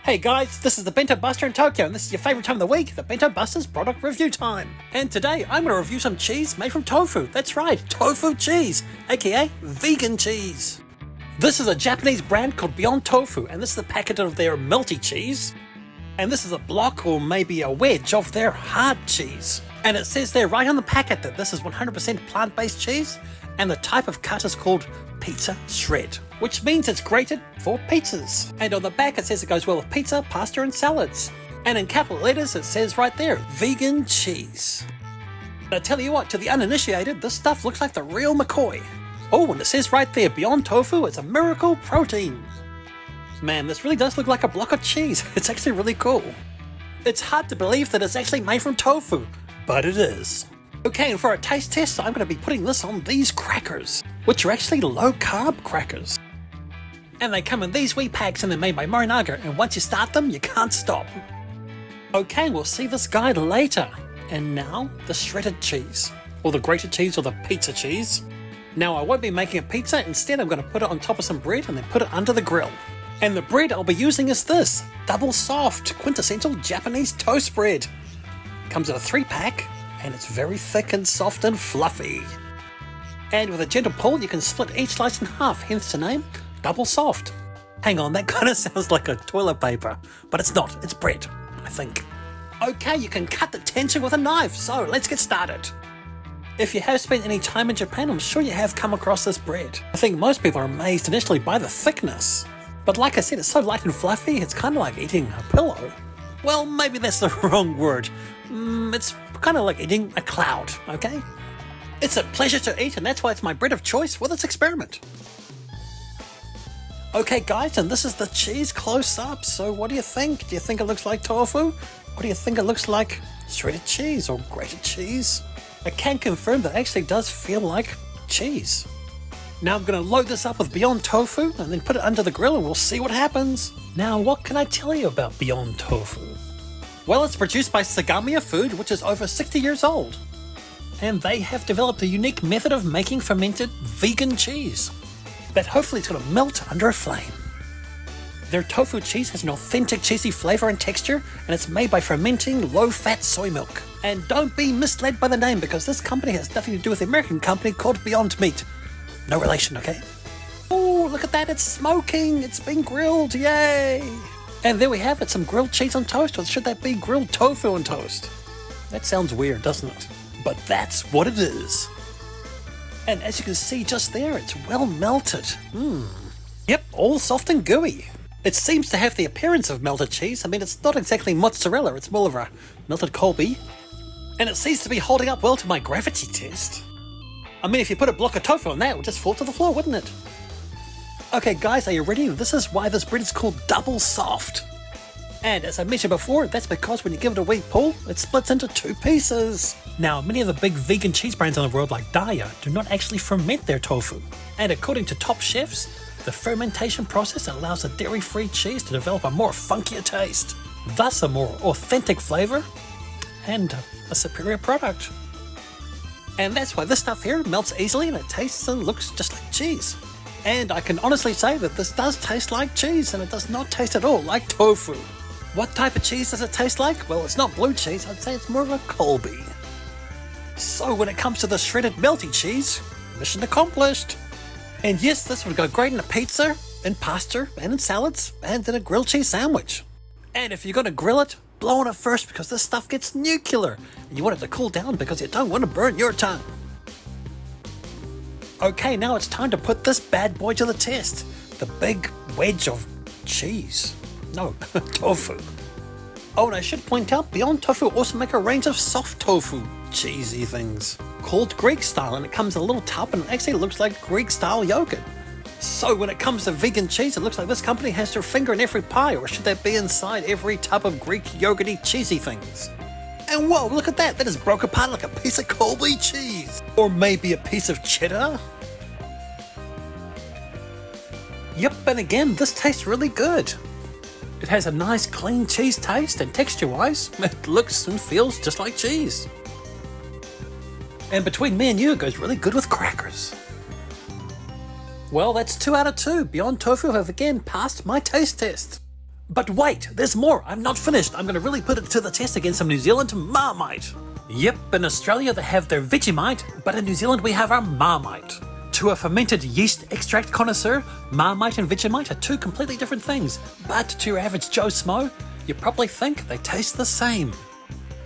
Hey guys, this is the Bento Buster in Tokyo, and this is your favourite time of the week, the Bento Buster's product review time. And today, I'm going to review some cheese made from tofu. That's right, tofu cheese, aka vegan cheese. This is a Japanese brand called Beyond Tofu, and this is the packet of their melty cheese. And this is a block or maybe a wedge of their hard cheese. And it says there right on the packet that this is 100% plant-based cheese, and the type of cut is called pizza shred, which means it's grated for pizzas. And on the back it says it goes well with pizza, pasta and salads. And in capital letters it says right there, vegan cheese. And I tell you what, to the uninitiated, this stuff looks like the real McCoy. Oh, and it says right there, Beyond Tofu, it's a miracle protein. Man, this really does look like a block of cheese. It's actually really cool. It's hard to believe that it's actually made from tofu, but it is. Okay, and for a taste test, I'm going to be putting this on these crackers, which are actually low-carb crackers. And they come in these wee packs and they're made by Morinaga, and once you start them, you can't stop. Okay, we'll see this guy later. And now, the shredded cheese, or the grated cheese, or the pizza cheese. Now, I won't be making a pizza, instead I'm going to put it on top of some bread and then put it under the grill. And the bread I'll be using is this, double soft, quintessential Japanese toast bread. It comes in a 3-pack, and it's very thick and soft and fluffy. And with a gentle pull, you can split each slice in half, hence the name, double soft. Hang on, that kind of sounds like a toilet paper, but it's not, it's bread, I think. Okay, you can cut the tension with a knife, so let's get started. If you have spent any time in Japan, I'm sure you have come across this bread. I think most people are amazed initially by the thickness. But like I said, it's so light and fluffy, it's kind of like eating a pillow. Well, maybe that's the wrong word. It's kind of like eating a cloud, okay? It's a pleasure to eat, and that's why it's my bread of choice for this experiment. Okay guys, and this is the cheese close up, so what do you think? Do you think it looks like tofu? Or do you think it looks like shredded cheese or grated cheese? I can confirm that it actually does feel like cheese. Now I'm going to load this up with Beyond Tofu and then put it under the grill and we'll see what happens. Now what can I tell you about Beyond Tofu? Well, it's produced by Sagamiya Food, which is over 60 years old. And they have developed a unique method of making fermented vegan cheese that hopefully is going to melt under a flame. Their tofu cheese has an authentic cheesy flavour and texture, and it's made by fermenting low-fat soy milk. And don't be misled by the name, because this company has nothing to do with the American company called Beyond Meat. No relation, okay? Oh, look at that, it's smoking, it's been grilled, yay! And there we have it, some grilled cheese on toast, or should that be grilled tofu on toast? That sounds weird, doesn't it? But that's what it is. And as you can see just there, it's well melted. Yep, all soft and gooey. It seems to have the appearance of melted cheese. I mean, it's not exactly mozzarella, it's more of a melted Colby. And it seems to be holding up well to my gravity test. I mean, if you put a block of tofu on that, it would just fall to the floor, wouldn't it? Okay guys, are you ready? This is why this bread is called double soft. And as I mentioned before, that's because when you give it a weak pull, it splits into 2 pieces. Now, many of the big vegan cheese brands in the world, like Daiya, do not actually ferment their tofu. And according to top chefs, the fermentation process allows the dairy-free cheese to develop a more funkier taste, thus a more authentic flavour and a superior product. And that's why this stuff here melts easily and it tastes and looks just like cheese. And I can honestly say that this does taste like cheese, and it does not taste at all like tofu. What type of cheese does it taste like? Well, it's not blue cheese, I'd say it's more of a Colby. So when it comes to the shredded melty cheese, mission accomplished. And yes, this would go great in a pizza, in pasta, and in salads, and in a grilled cheese sandwich. And if you're going to grill it, blow on it first, because this stuff gets nuclear, and you want it to cool down because you don't want to burn your tongue. Okay, now it's time to put this bad boy to the test. The big wedge of cheese. No, tofu. Oh, and I should point out, Beyond Tofu also make a range of soft tofu cheesy things called Greek style, and it comes in a little tub and it actually looks like Greek style yogurt. So when it comes to vegan cheese, it looks like this company has their finger in every pie, or should that be inside every tub of Greek yogurty cheesy things? And whoa, look at that, that is broke apart like a piece of Colby cheese. Or maybe a piece of cheddar? Yep, and again, this tastes really good. It has a nice clean cheese taste, and texture-wise, it looks and feels just like cheese. And between me and you, it goes really good with crackers. Well, that's 2 out of 2. Beyond Tofu have again passed my taste test. But wait, there's more. I'm not finished. I'm going to really put it to the test against some New Zealand Marmite. Yep, in Australia they have their Vegemite, but in New Zealand we have our Marmite. To a fermented yeast extract connoisseur, Marmite and Vegemite are two completely different things, but to your average Joe Smo, you probably think they taste the same.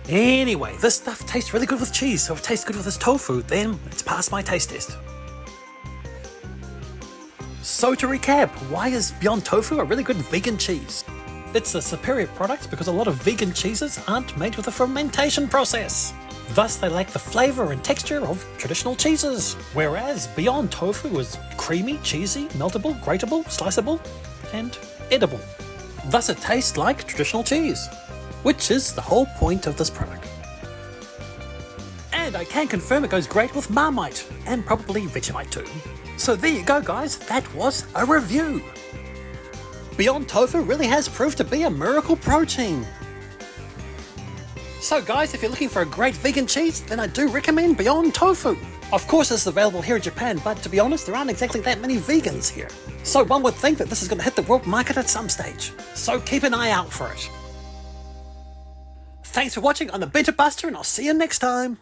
Anyway, this stuff tastes really good with cheese, so if it tastes good with this tofu, then it's passed my taste test. So to recap, why is Beyond Tofu a really good vegan cheese? It's a superior product because a lot of vegan cheeses aren't made with a fermentation process. Thus, they lack the flavour and texture of traditional cheeses. Whereas Beyond Tofu is creamy, cheesy, meltable, grateable, sliceable, and edible. Thus, it tastes like traditional cheese, which is the whole point of this product. And I can confirm it goes great with Marmite, and probably Vegemite too. So there you go guys, that was a review. Beyond Tofu really has proved to be a miracle protein. So guys, if you're looking for a great vegan cheese, then I do recommend Beyond Tofu. Of course this is available here in Japan, but to be honest, there aren't exactly that many vegans here. So one would think that this is going to hit the world market at some stage. So keep an eye out for it. Thanks for watching on the Bento Buster, and I'll see you next time.